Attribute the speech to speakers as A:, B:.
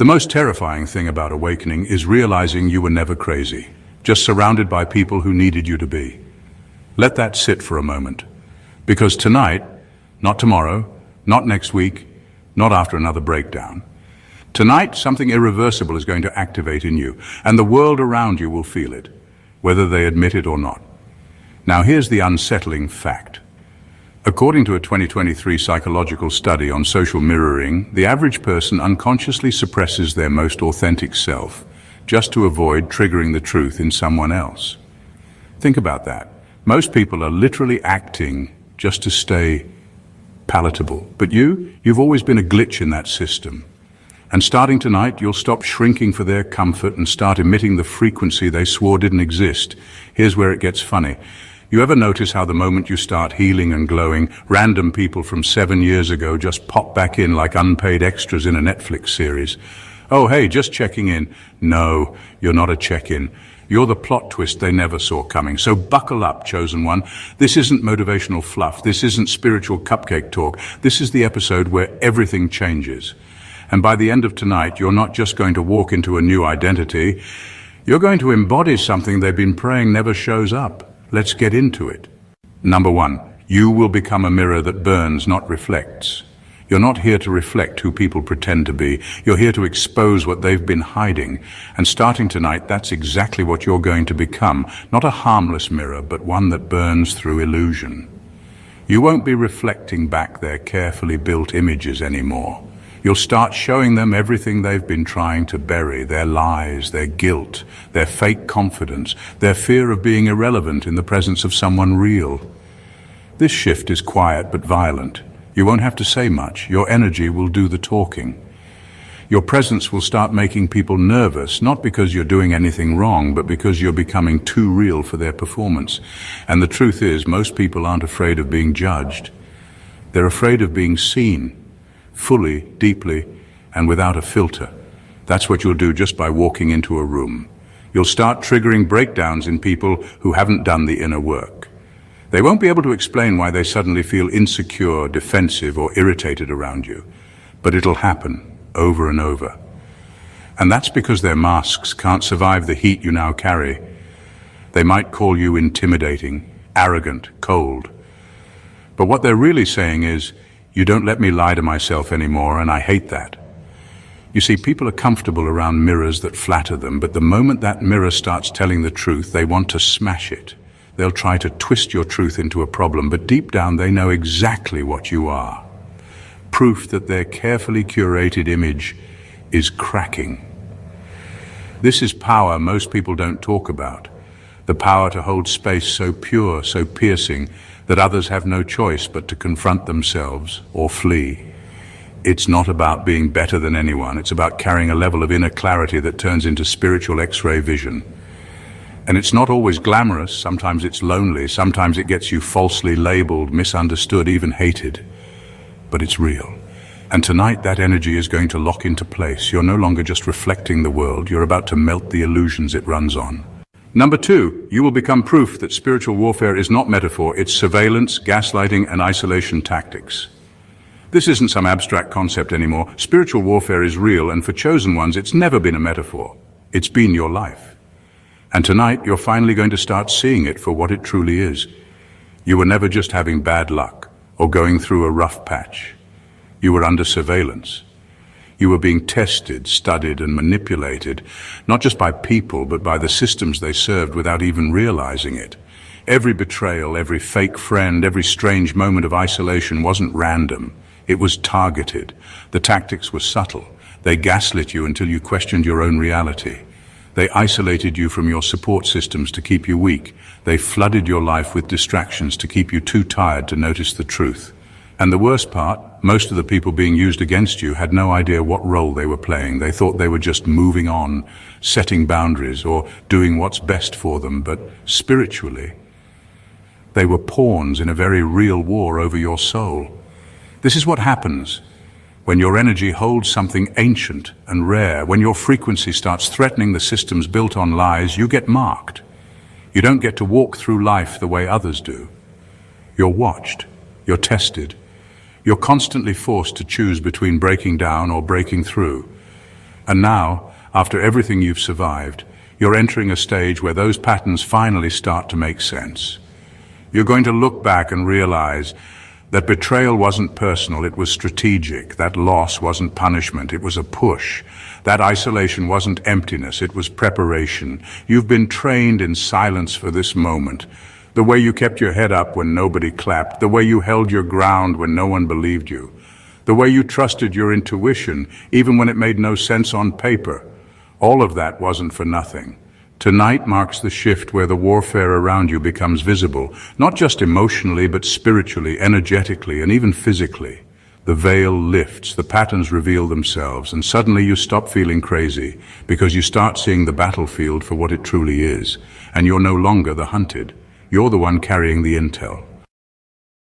A: The most terrifying thing about awakening is realizing you were never crazy, just surrounded by people who needed you to be. Let that sit for a moment. Because tonight, not tomorrow, not next week, not after another breakdown, tonight something irreversible is going to activate in you, and the world around you will feel it, whether they admit it or not. Now here's the unsettling fact. According to a 2023 psychological study on social mirroring, the average person unconsciously suppresses their most authentic self, just to avoid triggering the truth in someone else. Think about that. Most people are literally acting just to stay palatable. But you've always been a glitch in that system. And starting tonight, you'll stop shrinking for their comfort and start emitting the frequency they swore didn't exist. Here's where it gets funny. You ever notice how the moment you start healing and glowing, random people from 7 years ago just pop back in like unpaid extras in a Netflix series? Oh, hey, just checking in. No, you're not a check-in. You're the plot twist they never saw coming. So buckle up, chosen one. This isn't motivational fluff. This isn't spiritual cupcake talk. This is the episode where everything changes. And by the end of tonight, you're not just going to walk into a new identity. You're going to embody something they've been praying never shows up. Let's get into it. Number 1, you will become a mirror that burns, not reflects. You're not here to reflect who people pretend to be. You're here to expose what they've been hiding. And starting tonight, that's exactly what you're going to become. Not a harmless mirror, but one that burns through illusion. You won't be reflecting back their carefully built images anymore. You'll start showing them everything they've been trying to bury, their lies, their guilt, their fake confidence, their fear of being irrelevant in the presence of someone real. This shift is quiet but violent. You won't have to say much. Your energy will do the talking. Your presence will start making people nervous, not because you're doing anything wrong, but because you're becoming too real for their performance. And the truth is, most people aren't afraid of being judged. They're afraid of being seen. Fully, deeply, and without a filter. That's what you'll do just by walking into a room. You'll start triggering breakdowns in people who haven't done the inner work. They won't be able to explain why they suddenly feel insecure, defensive, or irritated around you. But it'll happen over and over. And that's because their masks can't survive the heat you now carry. They might call you intimidating, arrogant, cold. But what they're really saying is, you don't let me lie to myself anymore, and I hate that. You see, people are comfortable around mirrors that flatter them, but the moment that mirror starts telling the truth, they want to smash it. They'll try to twist your truth into a problem, but deep down they know exactly what you are. Proof that their carefully curated image is cracking. This is power most people don't talk about. The power to hold space so pure, so piercing, that others have no choice but to confront themselves or flee. It's not about being better than anyone. It's about carrying a level of inner clarity that turns into spiritual X-ray vision. And it's not always glamorous. Sometimes it's lonely. Sometimes it gets you falsely labeled, misunderstood, even hated. But it's real. And tonight that energy is going to lock into place. You're no longer just reflecting the world. You're about to melt the illusions it runs on. Number 2, you will become proof that spiritual warfare is not metaphor, it's surveillance, gaslighting, and isolation tactics. This isn't some abstract concept anymore. Spiritual warfare is real, and for chosen ones, it's never been a metaphor. It's been your life. And tonight, you're finally going to start seeing it for what it truly is. You were never just having bad luck or going through a rough patch. You were under surveillance. You were being tested, studied, and manipulated, not just by people, but by the systems they served without even realizing it. Every betrayal, every fake friend, every strange moment of isolation wasn't random. It was targeted. The tactics were subtle. They gaslit you until you questioned your own reality. They isolated you from your support systems to keep you weak. They flooded your life with distractions to keep you too tired to notice the truth. And the worst part, most of the people being used against you had no idea what role they were playing. They thought they were just moving on, setting boundaries, or doing what's best for them. But spiritually, they were pawns in a very real war over your soul. This is what happens when your energy holds something ancient and rare. When your frequency starts threatening the systems built on lies, you get marked. You don't get to walk through life the way others do. You're watched. You're tested. You're constantly forced to choose between breaking down or breaking through. And now, after everything you've survived, you're entering a stage where those patterns finally start to make sense. You're going to look back and realize that betrayal wasn't personal, it was strategic. That loss wasn't punishment, it was a push. That isolation wasn't emptiness, it was preparation. You've been trained in silence for this moment. The way you kept your head up when nobody clapped, the way you held your ground when no one believed you, the way you trusted your intuition even when it made no sense on paper. All of that wasn't for nothing. Tonight marks the shift where the warfare around you becomes visible, not just emotionally, but spiritually, energetically, and even physically. The veil lifts, the patterns reveal themselves, and suddenly you stop feeling crazy because you start seeing the battlefield for what it truly is, and you're no longer the hunted. You're the one carrying the intel.